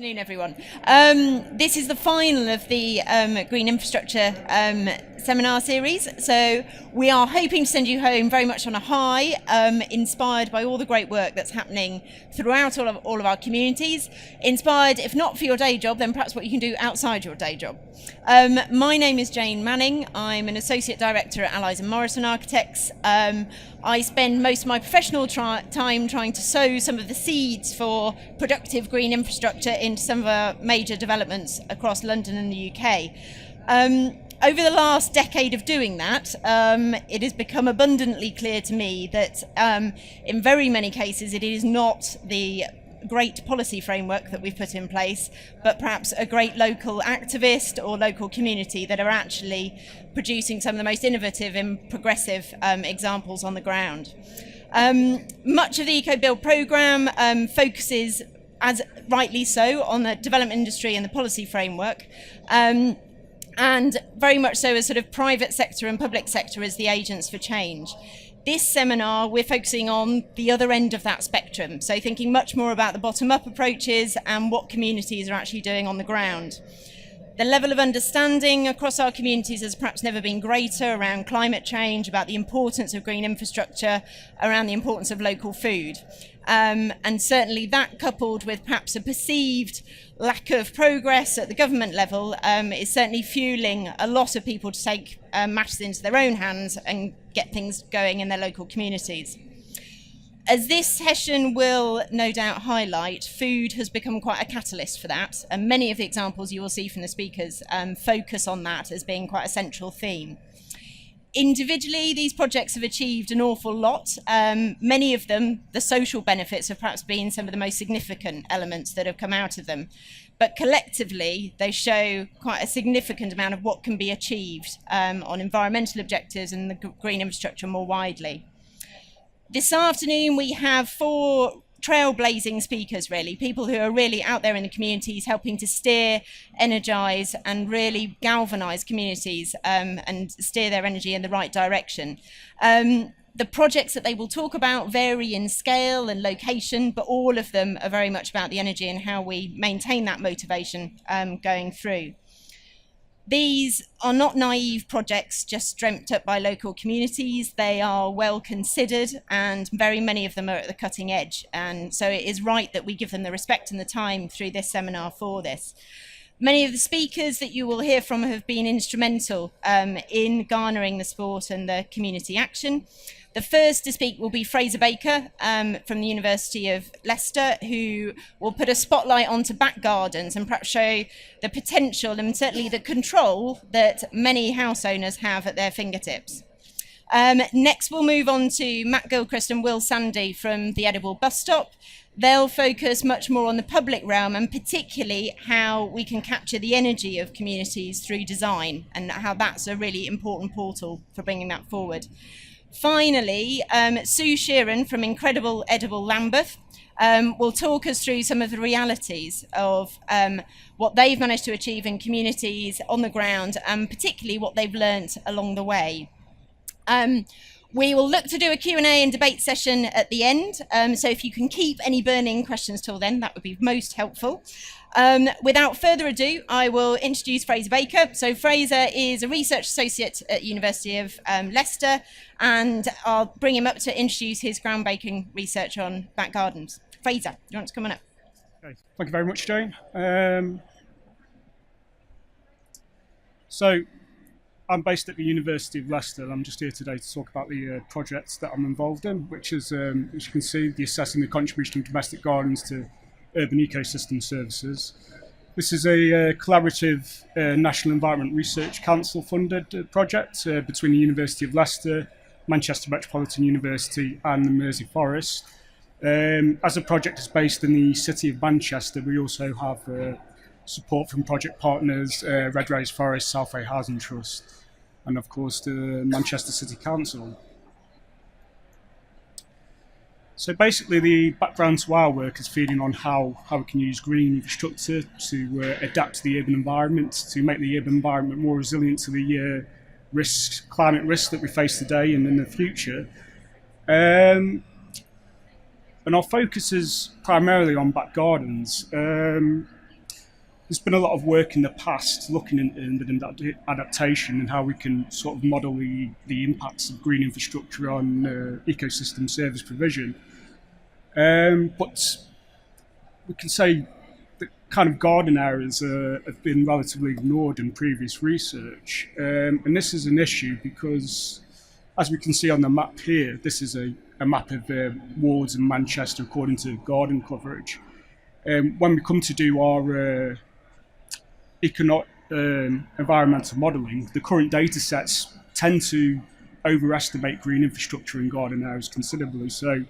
Afternoon, everyone. This is the final of the Green Infrastructure seminar series. So we are hoping to send you home very much on a high, inspired by all the great work that's happening throughout all of our communities. Inspired, if not for your day job, then perhaps what you can do outside your day job. My name is Jane Manning. I'm an Associate Director at Allies and Morrison Architects. I spend most of my professional time trying to sow some of the seeds for productive green infrastructure into some of our major developments across London and the UK. Over the last decade of doing that, it has become abundantly clear to me that in very many cases it is not the great policy framework that we've put in place, but perhaps a great local activist or local community that are actually producing some of the most innovative and progressive examples on the ground. Much of the Ecobuild programme focuses, as rightly so, on the development industry and the policy framework, and very much so as sort of private sector and public sector as the agents for change. This seminar, we're focusing on the other end of that spectrum, so thinking much more about the bottom-up approaches and what communities are actually doing on the ground. The level of understanding across our communities has perhaps never been greater around climate change, about the importance of green infrastructure, around the importance of local food. And certainly that, coupled with perhaps a perceived lack of progress at the government level, is certainly fueling a lot of people to take matters into their own hands and get things going in their local communities. As this session will no doubt highlight, food has become quite a catalyst for that, and many of the examples you will see from the speakers focus on that as being quite a central theme. Individually, these projects have achieved an awful lot. Many of them, the social benefits have perhaps been some of the most significant elements that have come out of them. But collectively, they show quite a significant amount of what can be achieved on environmental objectives and the green infrastructure more widely. This afternoon, we have 4 trailblazing speakers, really, people who are really out there in the communities helping to steer, energise and really galvanise communities and steer their energy in the right direction. The projects that they will talk about vary in scale and location, but all of them are very much about the energy and how we maintain that motivation going through. These are not naive projects just dreamt up by local communities. They are well considered, and very many of them are at the cutting edge. And so it is right that we give them the respect and the time through this seminar for this. Many of the speakers that you will hear from have been instrumental in garnering the support and the community action. The first to speak will be Fraser Baker from the University of Leicester, who will put a spotlight onto back gardens and perhaps show the potential and certainly the control that many house owners have at their fingertips. Next, we'll move on to Matt Gilchrist and Will Sandy from the Edible Bus Stop. They'll focus much more on the public realm and particularly how we can capture the energy of communities through design and how that's a really important portal for bringing that forward. Finally, Sue Sheehan from incredible Edible Lambeth will talk us through some of the realities of what they've managed to achieve in communities on the ground and particularly what they've learnt along the way. We will look to do a Q&A and debate session at the end, so if you can keep any burning questions till then, that would be most helpful. Without further ado, I will introduce Fraser Baker. So Fraser is a research associate at University of Leicester, and I'll bring him up to introduce his groundbreaking research on back gardens. Fraser, you want to come on up? Okay. Thank you very much, Jane. So I'm based at the University of Leicester. I'm just here today to talk about the projects that I'm involved in, which is, as you can see, the assessing the contribution of domestic gardens to urban ecosystem services. This is a collaborative National Environment Research Council funded project between the University of Leicester, Manchester Metropolitan University and the Mersey Forest. As the project is based in the city of Manchester, we also have support from project partners, Redrose Forest, Southway Housing Trust, and of course the Manchester City Council. So basically the background to our work is feeding on how we can use green infrastructure to adapt to the urban environment, to make the urban environment more resilient to the climate risks that we face today and in the future. And our focus is primarily on back gardens. there's been a lot of work in the past looking into adaptation and how we can sort of model the impacts of green infrastructure on ecosystem service provision. But we can say that kind of garden areas have been relatively ignored in previous research. And this is an issue because, as we can see on the map here, this is a map of wards in Manchester according to garden coverage. When we come to do our environmental modelling, the current data sets tend to overestimate green infrastructure in garden areas considerably. So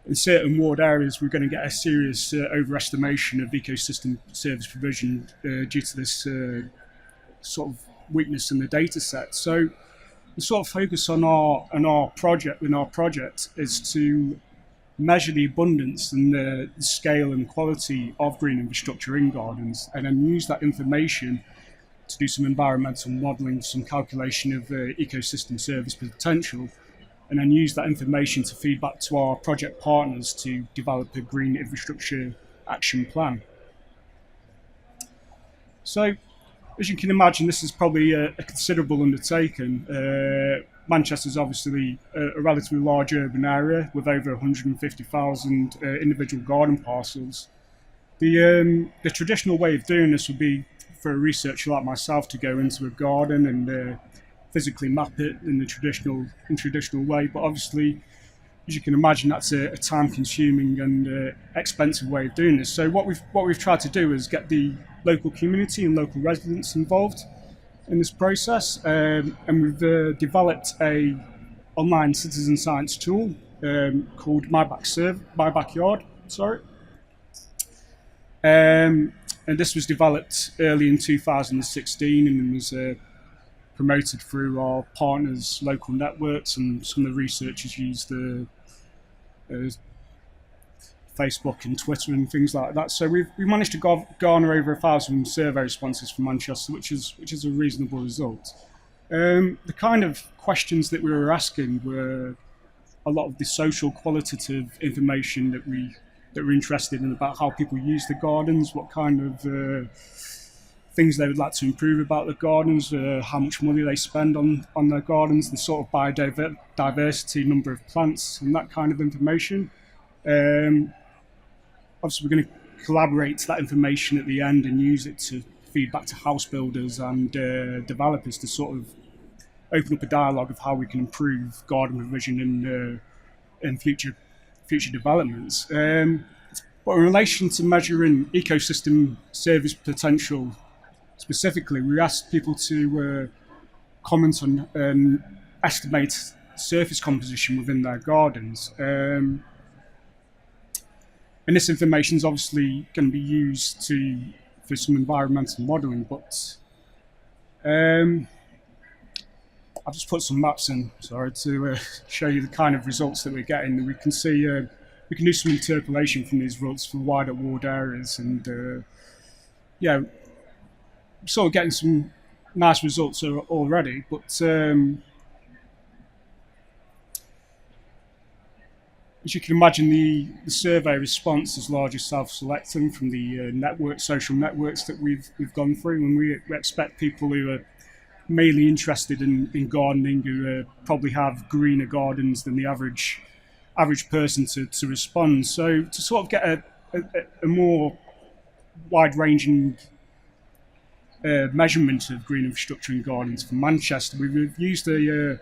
in certain ward areas, we're going to get a serious overestimation of ecosystem service provision due to this sort of weakness in the data set. So the sort of focus on our project is to measure the abundance and the scale and quality of green infrastructure in gardens, and then use that information to do some environmental modelling, some calculation of ecosystem service potential, and then use that information to feed back to our project partners to develop a green infrastructure action plan. So, as you can imagine, this is probably a considerable undertaking. Manchester is obviously a relatively large urban area with over 150,000 individual garden parcels. The traditional way of doing this would be for a researcher like myself to go into a garden and physically map it in the traditional way. But obviously, as you can imagine, that's a time-consuming and expensive way of doing this. So what we've tried to do is get the local community and local residents involved in this process, and we've developed a online citizen science tool called My Backyard. And this was developed early in 2016 and was promoted through our partners' local networks, and some of the researchers used Facebook and Twitter and things like that. So we managed to garner over 1,000 survey responses from Manchester, which is a reasonable result. The kind of questions that we were asking were a lot of the social qualitative information that we're interested in about how people use the gardens, what kind of things they would like to improve about the gardens, how much money they spend on their gardens, the sort of biodiversity, number of plants, and that kind of information. Obviously, we're going to collaborate that information at the end and use it to feed back to house builders and developers to sort of open up a dialogue of how we can improve garden provision in future developments. But in relation to measuring ecosystem service potential specifically, we asked people to comment on and estimate surface composition within their gardens. And this information is obviously going to be used for some environmental modelling, but I've just put some maps in, to show you the kind of results that we're getting. We can see, we can do some interpolation from these results for wider ward areas, and sort of getting some nice results already, but as you can imagine, the survey response is largely self-selecting from the social networks that we've gone through, and we expect people who are mainly interested in gardening, who probably have greener gardens than the average person to respond. So to sort of get a more wide-ranging measurement of green infrastructure in gardens for Manchester, we've used a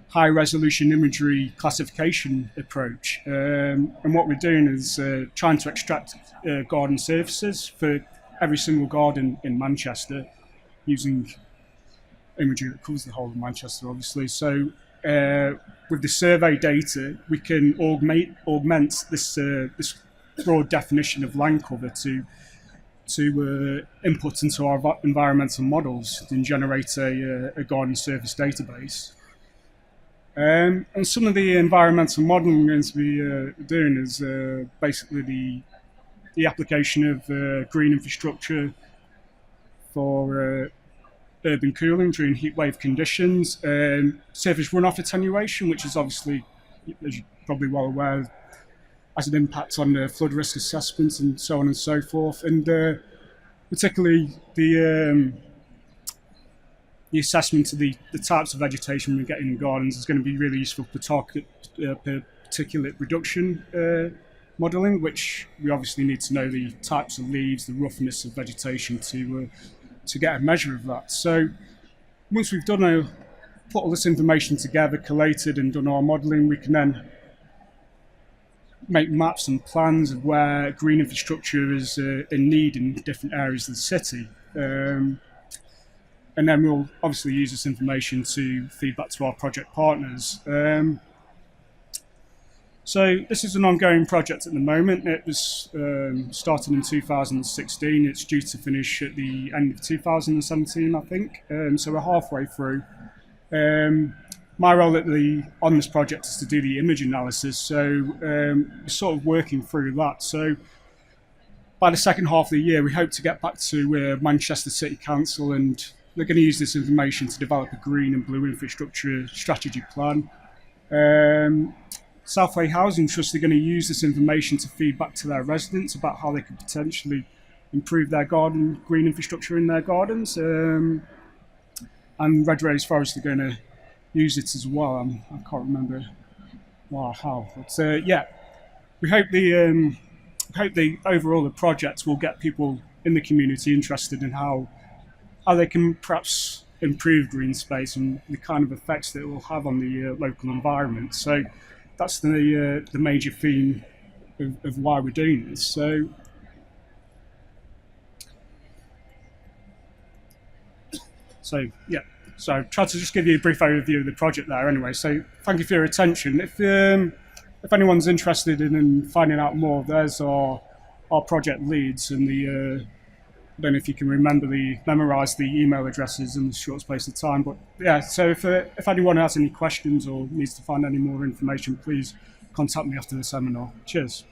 high-resolution imagery classification approach, and what we're doing is trying to extract garden surfaces for every single garden in Manchester using imagery that covers the whole of Manchester, obviously. So with the survey data, we can augment this broad definition of land cover to input into our environmental models and generate a garden surface database. And some of the environmental modelling we're going to be doing is basically the application of green infrastructure for urban cooling during heatwave conditions, surface runoff attenuation, which is obviously, as you're probably well aware, has an impact on flood risk assessments and so on and so forth. And particularly the assessment of the types of vegetation we're getting in gardens is going to be really useful for particulate reduction modelling, which we obviously need to know the types of leaves, the roughness of vegetation to get a measure of that. So once we've put all this information together, collated and done our modelling, we can then make maps and plans of where green infrastructure is in need in different areas of the city. And then we'll obviously use this information to feed back to our project partners. So this is an ongoing project at the moment. It was started in 2016. It's due to finish at the end of 2017, I think. So we're halfway through. My role on this project is to do the image analysis. So we're sort of working through that. So by the second half of the year, we hope to get back to Manchester City Council, and they're going to use this information to develop a green and blue infrastructure strategy plan. Southway Housing Trust are going to use this information to feed back to their residents about how they could potentially improve their green infrastructure in their gardens. And Redrose Forest are going to use it as well. I can't remember how. But yeah, we hope the overall the project will get people in the community interested in how they can perhaps improve green space and the kind of effects that it will have on the local environment. So that's the major theme of why we're doing this. So yeah, so I tried to just give you a brief overview of the project there anyway. So thank you for your attention. If anyone's interested in finding out more, there's our project leads, and I don't know if you can memorize the email addresses in a short space of time, but yeah, so if anyone has any questions or needs to find any more information, please contact me after the seminar. Cheers.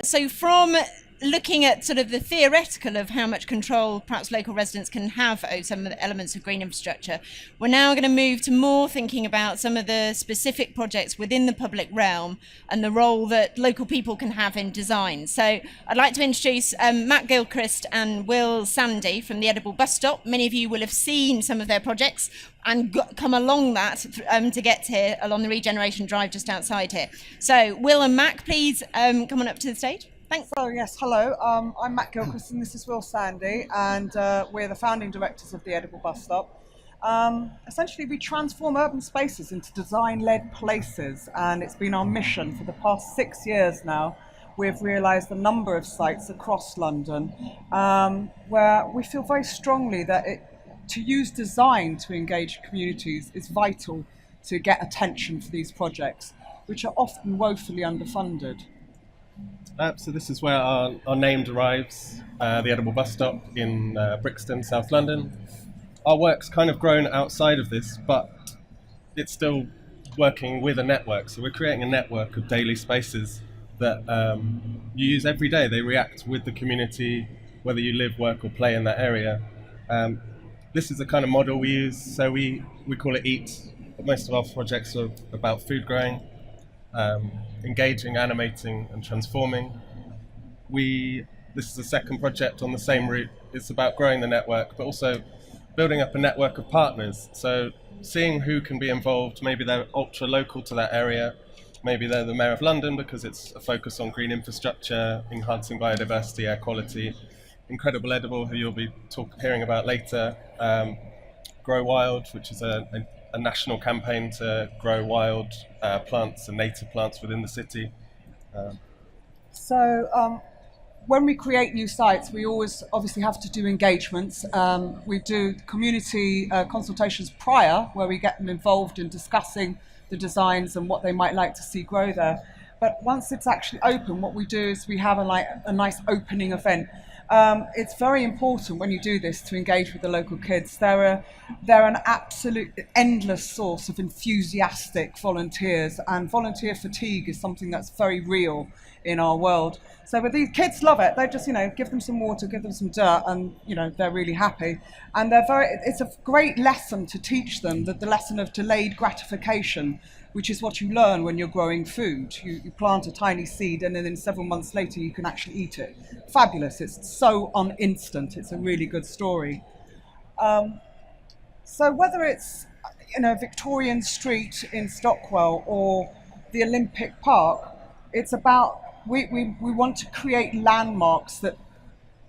So from looking at sort of the theoretical of how much control perhaps local residents can have over some of the elements of green infrastructure, we're now going to move to more thinking about some of the specific projects within the public realm and the role that local people can have in design. So I'd like to introduce Matt Gilchrist and Will Sandy from the Edible Bus Stop. Many of you will have seen some of their projects and come along that to get here along the Regeneration Drive just outside here. So Will and Mac, please come on up to the stage. Thanks. So yes, hello, I'm Matt Gilchrist and this is Will Sandy, and we're the founding directors of the Edible Bus Stop. Essentially we transform urban spaces into design-led places, and it's been our mission for the past 6 years now. We've realised a number of sites across London where we feel very strongly that to use design to engage communities is vital to get attention for these projects, which are often woefully underfunded. So this is where our name derives, the Edible Bus Stop in Brixton, South London. Our work's kind of grown outside of this, but it's still working with a network. So we're creating a network of daily spaces that you use every day. They react with the community, whether you live, work or play in that area. This is the kind of model we use. So we call it EAT. Most of our projects are about food growing. Engaging, animating and transforming. This is the second project on the same route. It's about growing the network, but also building up a network of partners. So seeing who can be involved. Maybe they're ultra local to that area. Maybe they're the Mayor of London because it's a focus on green infrastructure, enhancing biodiversity, air quality. Incredible Edible, who you'll be hearing about later. Grow Wild, which is a national campaign to grow wild plants and native plants within the city. So when we create new sites, we always obviously have to do engagements. We do community consultations prior, where we get them involved in discussing the designs and what they might like to see grow there. But once it's actually open, what we do is we have a nice opening event. It's very important when you do this to engage with the local kids. They're an absolute endless source of enthusiastic volunteers, and volunteer fatigue is something that's very real in our world. So but these kids love it. They just, give them some water, give them some dirt, and they're really happy. And it's a great lesson to teach them, the lesson of delayed gratification. which is what you learn when you're growing food. You plant a tiny seed and then several months later you can actually eat it. Fabulous. It's so instant. It's a really good story. So whether it's Victorian Street in Stockwell or the Olympic Park, it's about we want to create landmarks that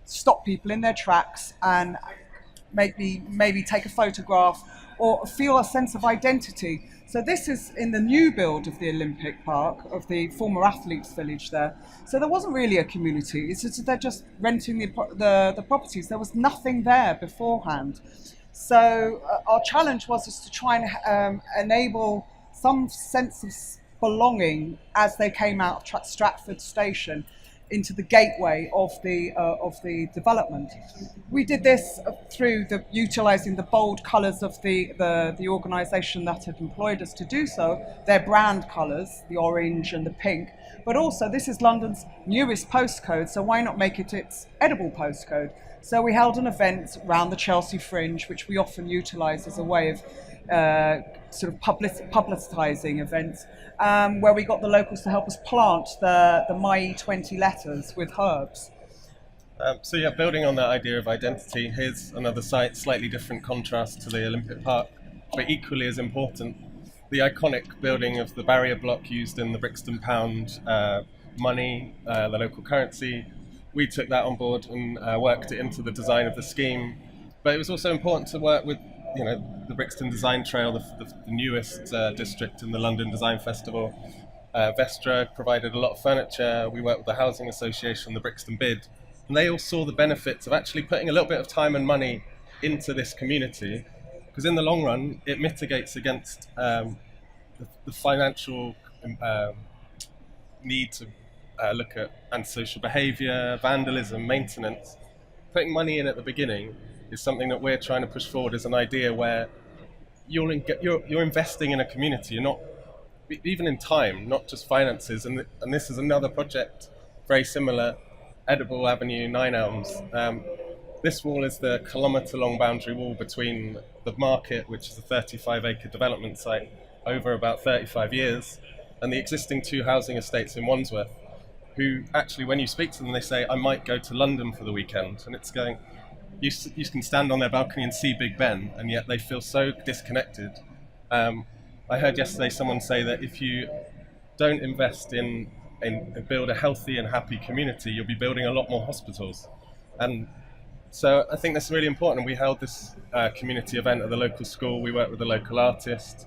stop people in their tracks and maybe take a photograph or feel a sense of identity. So this is in the new build of the Olympic Park, of the former athletes' village there. So there wasn't really a community. It's just they're just renting the properties. There was nothing there beforehand. So our challenge was just to try and enable some sense of belonging as they came out of Stratford Station into the gateway of the development. We did this through utilising the bold colours of the organisation that had employed us to do so, their brand colours, the orange and the pink, but also this is London's newest postcode, so why not make it its edible postcode? So we held an event around the Chelsea Fringe, which we often utilise as a way of sort of publicising events, where we got the locals to help us plant the My 20 letters with herbs. So yeah, building on that idea of identity, here's another site, slightly different contrast to the Olympic Park, but equally as important, the iconic building of the barrier block used in the Brixton pound money, the local currency. We took that on board and worked it into the design of the scheme. But it was also important to work with the Brixton Design Trail, the newest district in the London Design Festival. Vestra provided a lot of furniture. We worked with the Housing Association, the Brixton Bid, and they all saw the benefits of actually putting a little bit of time and money into this community, because in the long run, it mitigates against the financial need to look at antisocial behaviour, vandalism, maintenance. Putting money in at the beginning is something that we're trying to push forward as an idea where you're investing in a community. You're not, even in time, not just finances. And this is another project very similar, Edible Avenue, 9 Elms. This wall is the kilometre-long boundary wall between the market, which is a 35-acre development site over about 35 years, and the existing 2 housing estates in Wandsworth, who actually, when you speak to them, they say, I might go to London for the weekend. And it's going, you can stand on their balcony and see Big Ben, and yet they feel so disconnected. I heard yesterday someone say that if you don't invest in build a healthy and happy community, you'll be building a lot more hospitals. And so I think that's really important. We held this community event at the local school. We worked with a local artist.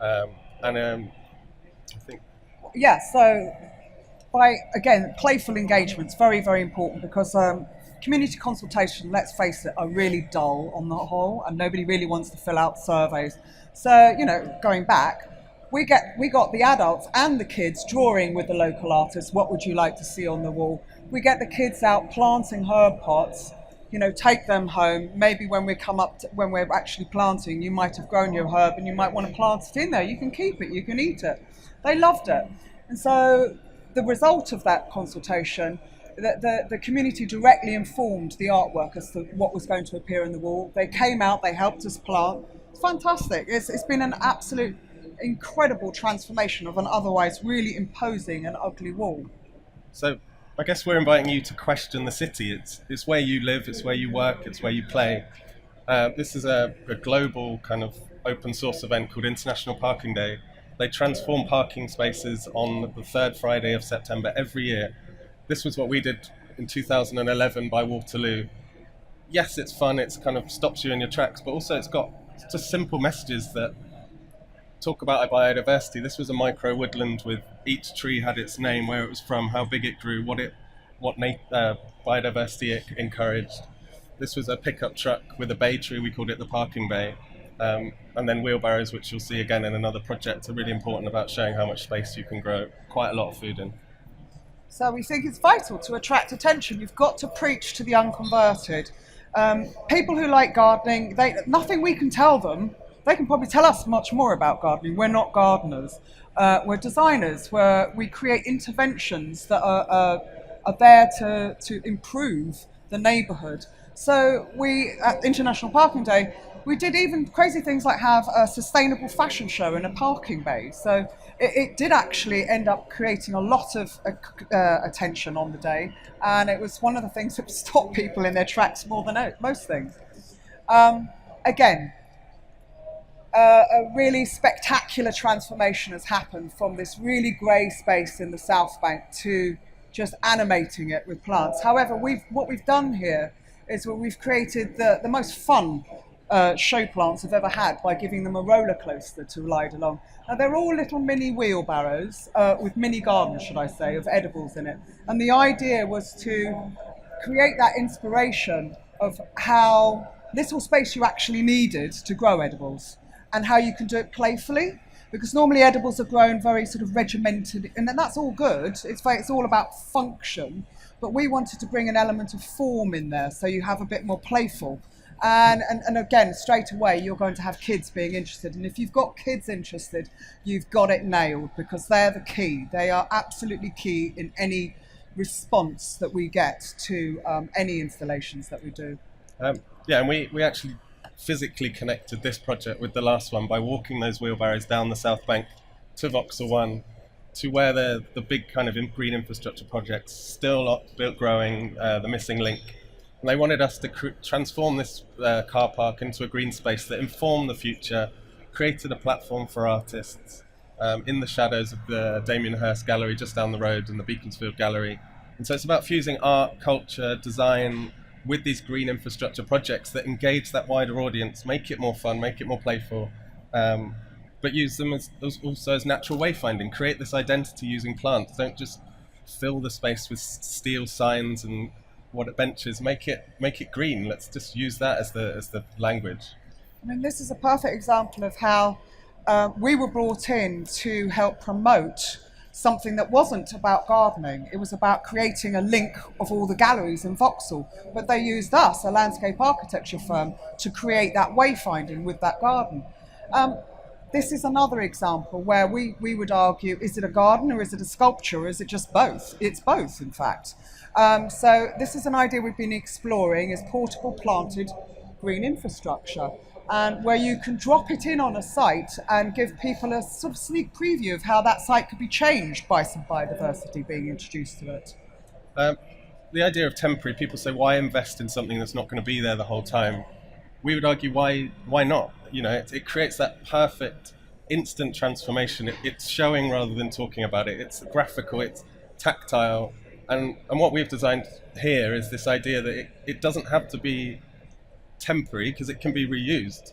I think... Yeah, so again, playful engagement's very, very important, because community consultation, let's face it, are really dull on the whole, and nobody really wants to fill out surveys. So, going back, we got the adults and the kids drawing with the local artists. What would you like to see on the wall? We get the kids out planting herb pots, take them home. Maybe when when we're actually planting, you might have grown your herb and you might want to plant it in there. You can keep it, you can eat it. They loved it. And so the result of that consultation, the community directly informed the artwork as to what was going to appear in the wall. They came out, they helped us plant. It's fantastic. It's been an absolute incredible transformation of an otherwise really imposing and ugly wall. So I guess we're inviting you to question the city. It's where you live, it's where you work, it's where you play. This is a global kind of open source event called International Parking Day. They transform parking spaces on the 3rd Friday of September every year. This was what we did in 2011 by Waterloo. Yes, it's fun, it's kind of stops you in your tracks, but also it's got just simple messages that talk about biodiversity. This was a micro woodland with each tree had its name, where it was from, how big it grew, what biodiversity it encouraged. This was a pickup truck with a bay tree, we called it the parking bay. And then wheelbarrows, which you'll see again in another project, are really important about showing how much space you can grow quite a lot of food in. So we think it's vital to attract attention. You've got to preach to the unconverted. People who like gardening, nothing we can tell them. They can probably tell us much more about gardening. We're not gardeners. We're designers. We create interventions that are there to improve the neighbourhood. So we, at International Parking Day, we did even crazy things like have a sustainable fashion show in a parking bay. So it did actually end up creating a lot of attention on the day, and it was one of the things that stopped people in their tracks more than most things. Again, a really spectacular transformation has happened from this really grey space in the South Bank to just animating it with plants. However, what we've done here is we've created the most fun show plants I've ever had by giving them a roller coaster to ride along. Now they're all little mini wheelbarrows with mini gardens, should I say, of edibles in it. And the idea was to create that inspiration of how little space you actually needed to grow edibles and how you can do it playfully. Because normally edibles are grown very sort of regimented, and that's all good. It's all about function, but we wanted to bring an element of form in there, so you have a bit more playful. And again, straight away, you're going to have kids being interested. And if you've got kids interested, you've got it nailed, because they're the key. They are absolutely key in any response that we get to any installations that we do. Yeah, and we actually physically connected this project with the last one by walking those wheelbarrows down the South Bank to Vauxhall 1, to where the big kind of green infrastructure projects still built growing, the missing link. And they wanted us to transform this car park into a green space that informed the future, created a platform for artists in the shadows of the Damien Hirst Gallery just down the road and the Beaconsfield Gallery. And so it's about fusing art, culture, design with these green infrastructure projects that engage that wider audience, make it more fun, make it more playful, but use them also as natural wayfinding. Create this identity using plants. Don't just fill the space with steel signs and benches. Make it green. Let's just use that as the language. I mean, this is a perfect example of how we were brought in to help promote something that wasn't about gardening. It was about creating a link of all the galleries in Vauxhall. But they used us, a landscape architecture firm, to create that wayfinding with that garden. This is another example where we would argue, is it a garden or is it a sculpture, or is it just both? It's both, in fact. So this is an idea we've been exploring, is portable planted green infrastructure, and where you can drop it in on a site and give people a sort of sneak preview of how that site could be changed by some biodiversity being introduced to it. The idea of temporary, people say, why invest in something that's not going to be there the whole time? We would argue, why not? You know, it creates that perfect instant transformation. It's showing rather than talking about it. It's graphical, it's tactile. And what we've designed here is this idea that it doesn't have to be temporary, because it can be reused.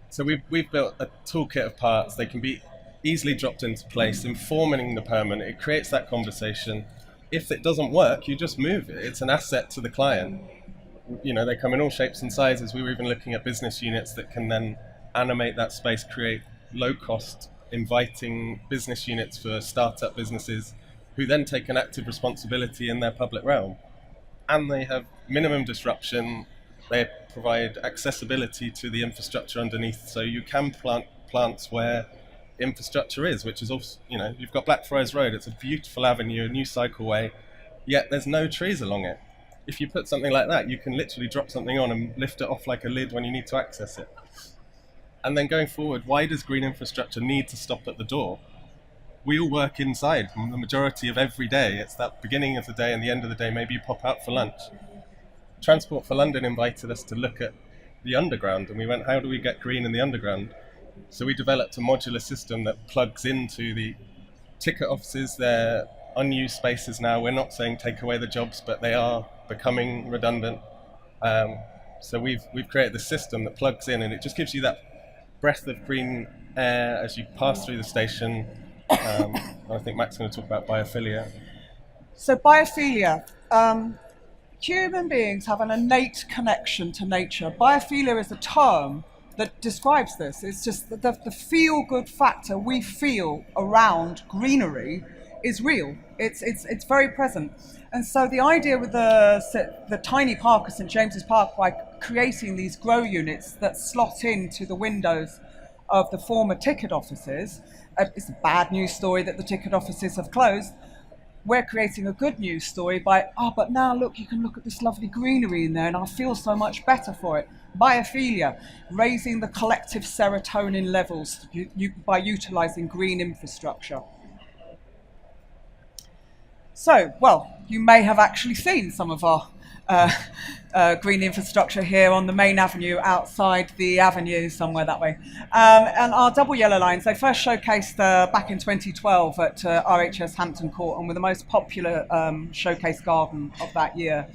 So we've built a toolkit of parts. They can be easily dropped into place, informing the permanent. It creates that conversation. If it doesn't work, you just move it. It's an asset to the client. You know, they come in all shapes and sizes. We were even looking at business units that can then animate that space, create low-cost, inviting business units for startup businesses who then take an active responsibility in their public realm. And they have minimum disruption. They provide accessibility to the infrastructure underneath, so you can plant plants where infrastructure is, which is also, you know, you've got Blackfriars Road. It's a beautiful avenue, a new cycleway, yet there's no trees along it. If you put something like that, you can literally drop something on and lift it off like a lid when you need to access it. And then going forward, why does green infrastructure need to stop at the door? We all work inside the majority of every day. It's that beginning of the day and the end of the day. Maybe you pop out for lunch. Transport for London invited us to look at the underground, and we went, how do we get green in the underground? So we developed a modular system that plugs into the ticket offices. They're unused spaces now. We're not saying take away the jobs, but they are becoming redundant. So we've created the system that plugs in, and it just gives you that breath of green air as you pass through the station. I think Matt's going to talk about biophilia. So biophilia, human beings have an innate connection to nature. Biophilia is a term that describes this. It's just that the feel-good factor we feel around greenery is real. It's very present. And so the idea with the tiny park at St James's Park, by creating these grow units that slot into the windows of the former ticket offices, it's a bad news story that the ticket offices have closed. we're creating a good news story by, but now look, you can look at this lovely greenery in there and I feel so much better for it. Biophilia, raising the collective serotonin levels by utilising green infrastructure. So, well, you may have actually seen some of our green infrastructure here on the main avenue outside the avenue somewhere that way. And our double yellow lines, they first showcased back in 2012 at RHS Hampton Court and were the most popular showcase garden of that year.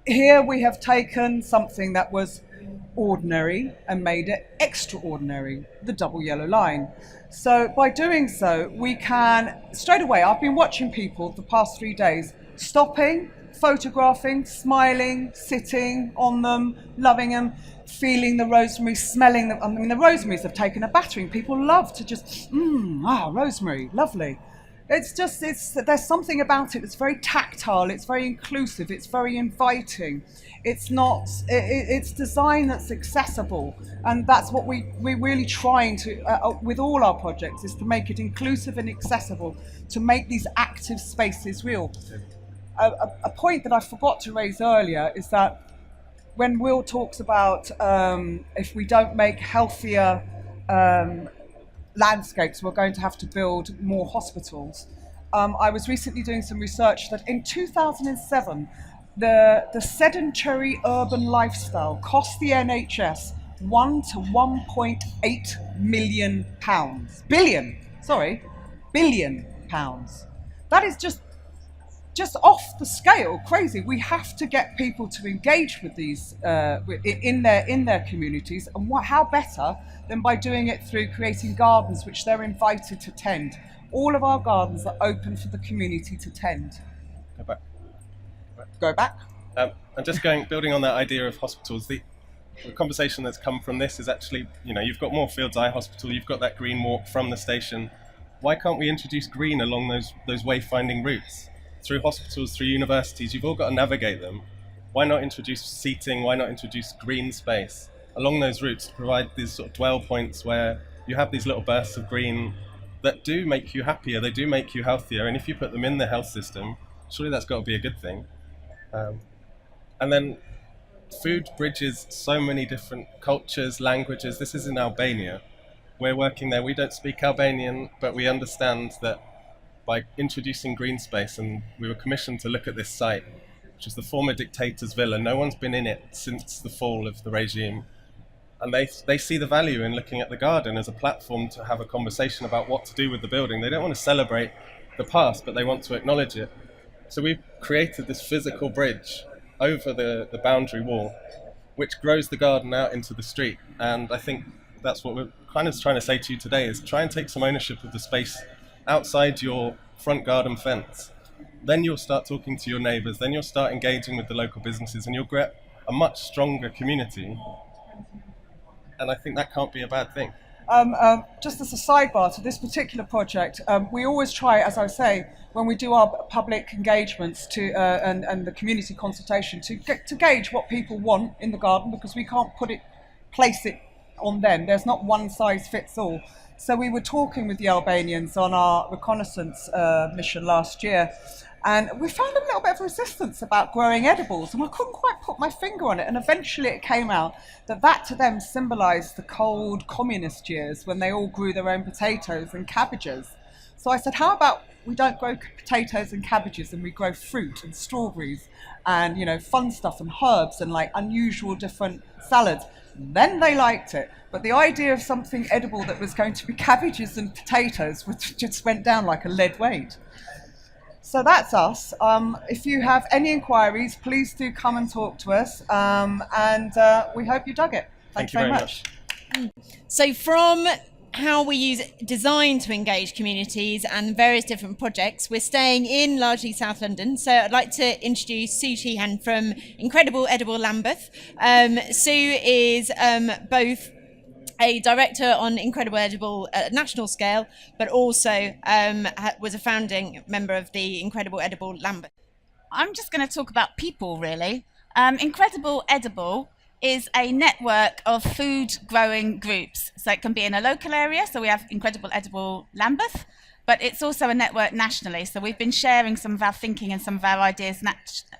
Here we have taken something that was ordinary and made it extraordinary, the double yellow line. So by doing so, we can, straight away, I've been watching people the past 3 days, stopping, photographing, smiling, sitting on them, loving them, feeling the rosemary, smelling them. I mean, the rosemaries have taken a battering. People love to just, rosemary, lovely. It's just, there's something about it that's very tactile, it's very inclusive, it's very inviting. It's design that's accessible, and that's what we're really trying to, with all our projects, is to make it inclusive and accessible, to make these active spaces real. A point that I forgot to raise earlier is that when Will talks about if we don't make healthier landscapes, we're going to have to build more hospitals. I was recently doing some research that in 2007, the sedentary urban lifestyle cost the NHS £1 to £1.8 million. Billion pounds. That is just off the scale, crazy. We have to get people to engage with these in their communities, and how better than by doing it through creating gardens which they're invited to tend. All of our gardens are open for the community to tend. Go back. And just building on that idea of hospitals, the conversation that's come from this is actually, you've got Moorfields Eye Hospital, you've got that green walk from the station. Why can't we introduce green along those wayfinding routes? Through hospitals, through universities, you've all got to navigate them. Why not introduce seating? Why not introduce green space along those routes to provide these sort of dwell points where you have these little bursts of green that do make you happier, they do make you healthier, and if you put them in the health system, surely that's got to be a good thing. And then food bridges so many different cultures, languages. This is in Albania. We're working there. We don't speak Albanian, but we understand that by introducing green space, and we were commissioned to look at this site, which is the former dictator's villa. No one's been in it since the fall of the regime. And they see the value in looking at the garden as a platform to have a conversation about what to do with the building. They don't want to celebrate the past, but they want to acknowledge it. So we've created this physical bridge over the boundary wall, which grows the garden out into the street. And I think that's what we're kind of trying to say to you today, is try and take some ownership of the space outside your front garden fence. Then you'll start talking to your neighbours, then you'll start engaging with the local businesses, and you'll get a much stronger community. And I think that can't be a bad thing. Just as a sidebar to this particular project, we always try, as I say, when we do our public engagements and the community consultation, to gauge what people want in the garden, because we can't place it on them. There's not one size fits all. So we were talking with the Albanians on our reconnaissance mission last year, and we found a little bit of resistance about growing edibles, and I couldn't quite put my finger on it. And eventually it came out that to them symbolised the cold communist years when they all grew their own potatoes and cabbages. So I said, how about we don't grow potatoes and cabbages, and we grow fruit and strawberries and, fun stuff and herbs and like unusual different salads. Then they liked it. But the idea of something edible that was going to be cabbages and potatoes just went down like a lead weight. So that's us. If you have any inquiries, please do come and talk to us. And we hope you dug it. Thanks very much. So from how we use design to engage communities and various different projects, we're staying in largely South London. So I'd like to introduce Sue Sheehan from Incredible Edible Lambeth. Sue is both a director on Incredible Edible at national scale, but also was a founding member of the Incredible Edible Lambeth. I'm just going to talk about people, really. Incredible Edible is a network of food growing groups. So it can be in a local area, so we have Incredible Edible Lambeth, but it's also a network nationally. So we've been sharing some of our thinking and some of our ideas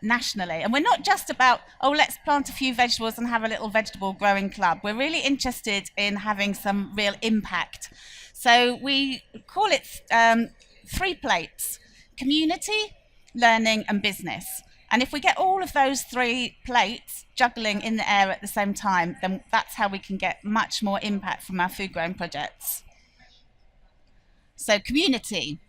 nationally. And we're not just about, oh, let's plant a few vegetables and have a little vegetable growing club. We're really interested in having some real impact. So we call it 3 plates: community, learning and business. And if we get all of those 3 plates juggling in the air at the same time, then that's how we can get much more impact from our food growing projects. So community.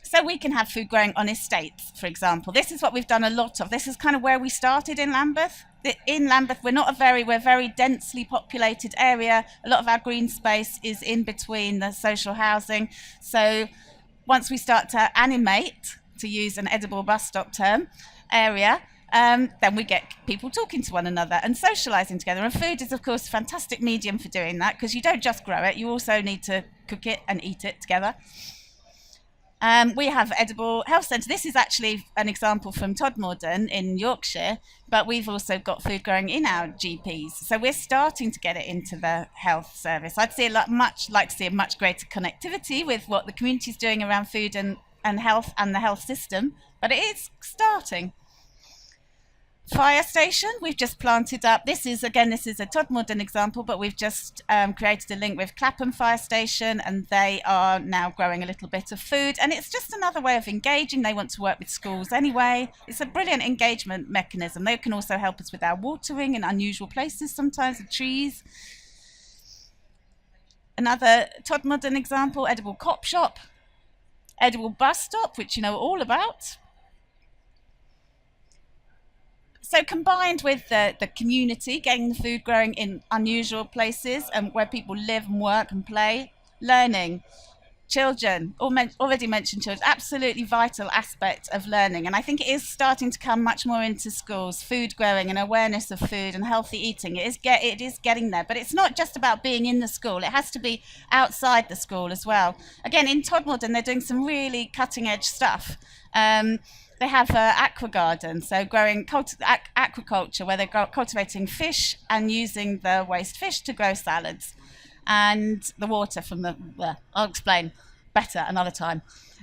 So we can have food growing on estates, for example. This is what we've done a lot of. This is kind of where we started in Lambeth. In Lambeth, we're a very densely populated area. A lot of our green space is in between the social housing. So once we start to animate, to use an edible bus stop term, area, then we get people talking to one another and socialising together. And food is, of course, a fantastic medium for doing that, because you don't just grow it, you also need to cook it and eat it together. We have Edible Health Centre. This is actually an example from Todmorden in Yorkshire, but we've also got food growing in our GPs. So we're starting to get it into the health service. I'd say like to see a much greater connectivity with what the community is doing around food and health and the health system, but it is starting. Fire station, we've just planted up. This is a Todmorden example, but we've just created a link with Clapham Fire Station, and they are now growing a little bit of food. And it's just another way of engaging. They want to work with schools anyway. It's a brilliant engagement mechanism. They can also help us with our watering in unusual places sometimes, with trees. Another Todmorden example, Edible Cop Shop, Edible Bus Stop, which you know all about. So combined with the community, getting the food growing in unusual places and where people live and work and play, learning, children, already mentioned children, absolutely vital aspect of learning. And I think it is starting to come much more into schools, food growing and awareness of food and healthy eating. It is getting there, but it's not just about being in the school. It has to be outside the school as well. Again, in Todmorden, they're doing some really cutting edge stuff. They have aqua garden, so growing aquaculture, where they're cultivating fish and using the waste fish to grow salads, and the water from I'll explain better another time.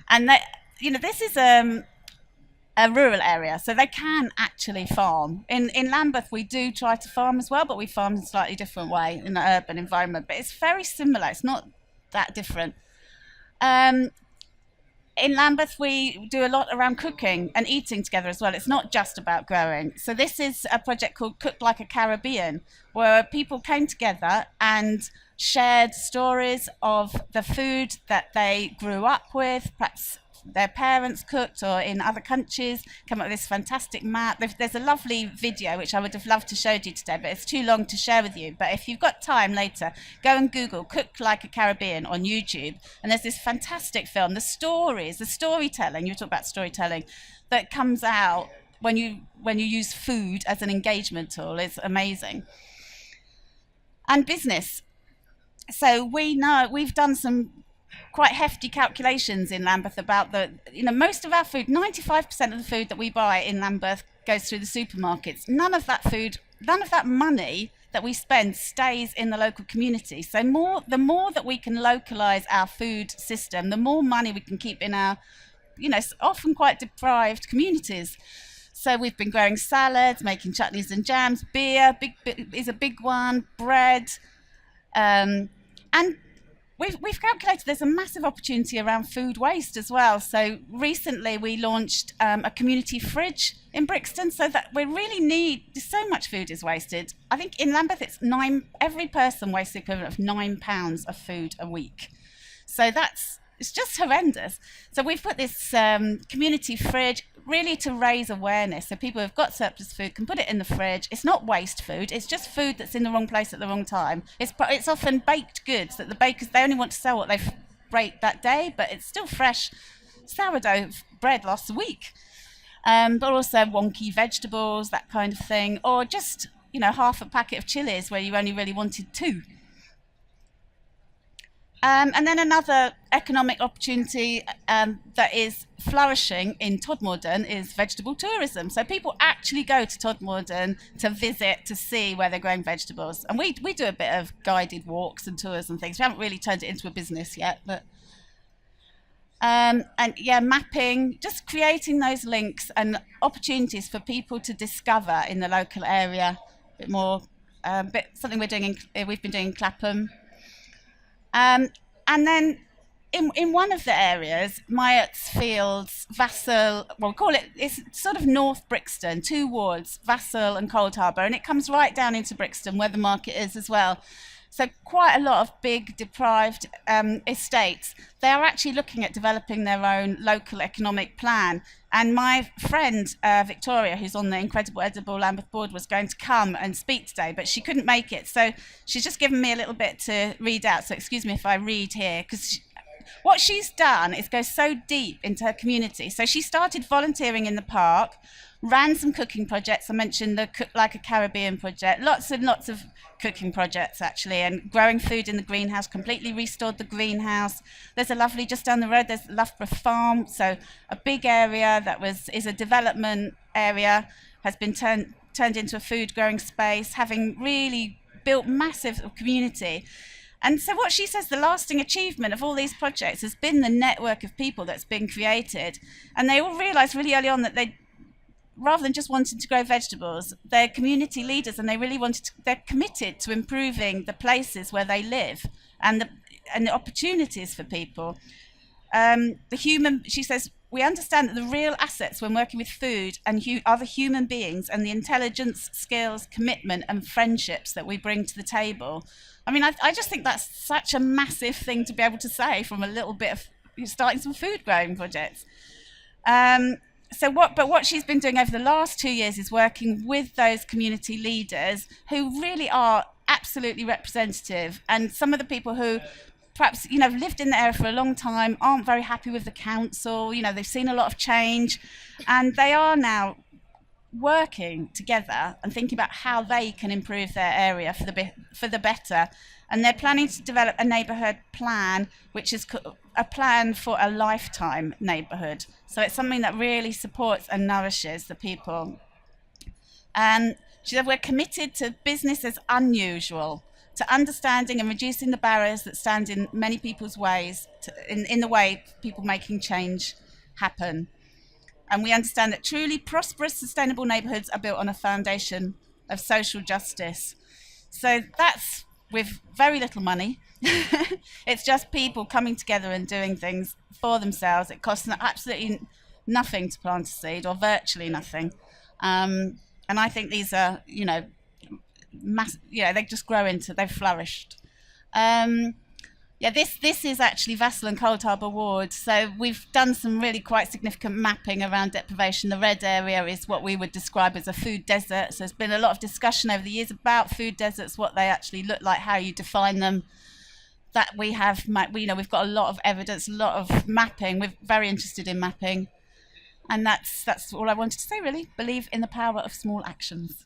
And this is a rural area, so they can actually farm. In Lambeth, we do try to farm as well, but we farm in a slightly different way in the urban environment. But it's very similar. It's not that different. In Lambeth, we do a lot around cooking and eating together as well. It's not just about growing. So this is a project called Cook Like a Caribbean, where people came together and shared stories of the food that they grew up with, perhaps their parents cooked, or in other countries, come up with this fantastic map. There's a lovely video which I would have loved to show you today, but it's too long to share with you. But if you've got time later, go and Google Cook Like a Caribbean on YouTube, and there's this fantastic film. The stories, the storytelling, you talk about storytelling, that comes out when you use food as an engagement tool is amazing. And business. So we know, we've done some quite hefty calculations in Lambeth about most of our food, 95% of the food that we buy in Lambeth goes through the supermarkets. None of that money that we spend stays in the local community. So the more that we can localise our food system, the more money we can keep in our, often quite deprived communities. So we've been growing salads, making chutneys and jams, beer is a big one, bread, and we've calculated there's a massive opportunity around food waste as well. So recently we launched a community fridge in Brixton, so that so much food is wasted. I think in Lambeth every person wastes the equivalent of £9 of food a week. So it's just horrendous. So we've put this community fridge really to raise awareness, so people who've got surplus food can put it in the fridge. It's not waste food, it's just food that's in the wrong place at the wrong time. It's often baked goods that the bakers, they only want to sell what they've baked that day, but it's still fresh sourdough bread lasts a week. But also wonky vegetables, that kind of thing, or just half a packet of chilies where you only really wanted 2. And then another economic opportunity that is flourishing in Todmorden is vegetable tourism. So people actually go to Todmorden to visit, to see where they're growing vegetables. And we do a bit of guided walks and tours and things. We haven't really turned it into a business yet, but and yeah, mapping, just creating those links and opportunities for people to discover in the local area a bit more. Something we've been doing in Clapham. And then in one of the areas, Myatt's Fields, Vassal, well, it's sort of North Brixton, 2 wards, Vassal and Cold Harbour, and it comes right down into Brixton where the market is as well. So quite a lot of big deprived estates, they are actually looking at developing their own local economic plan. And my friend Victoria, who's on the Incredible Edible Lambeth board, was going to come and speak today, but she couldn't make it. So she's just given me a little bit to read out. So excuse me if I read here, because what she's done is go so deep into her community. So she started volunteering in the park, ran some cooking projects. I mentioned the Cook Like a Caribbean project, lots and lots of cooking projects actually, and growing food in the greenhouse, completely restored the greenhouse. There's a lovely, just down the road, there's Loughborough Farm, so a big area that is a development area, has been turned into a food growing space, having really built massive community. And so what she says, the lasting achievement of all these projects has been the network of people that's been created. And they all realised really early on that rather than just wanting to grow vegetables, they're community leaders, and they're committed to improving the places where they live and the opportunities for people. She says, we understand that the real assets when working with food and other human beings, and the intelligence, skills, commitment and friendships that we bring to the table. I mean, I just think that's such a massive thing to be able to say from a little bit of starting some food growing projects. What she's been doing over the last 2 years is working with those community leaders who really are absolutely representative, and some of the people who perhaps lived in the area for a long time, aren't very happy with the council. They've seen a lot of change, and they are now working together and thinking about how they can improve their area for the better. And they're planning to develop a neighbourhood plan, which is a plan for a lifetime neighbourhood. So it's something that really supports and nourishes the people. And she said, we're committed to business as unusual, to understanding and reducing the barriers that stand in many people's ways, in the way people making change happen. And we understand that truly prosperous, sustainable neighbourhoods are built on a foundation of social justice. So that's with very little money. It's just people coming together and doing things for themselves. It costs absolutely nothing to plant a seed, or virtually nothing. And I think these are, they just grow they've flourished. This is actually Vassal and Cold Harbour wards. So we've done some really quite significant mapping around deprivation. The red area is what we would describe as a food desert. So there's been a lot of discussion over the years about food deserts, what they actually look like, how you define them. That we've got a lot of evidence, a lot of mapping. We're very interested in mapping. And that's all I wanted to say, really. Believe in the power of small actions.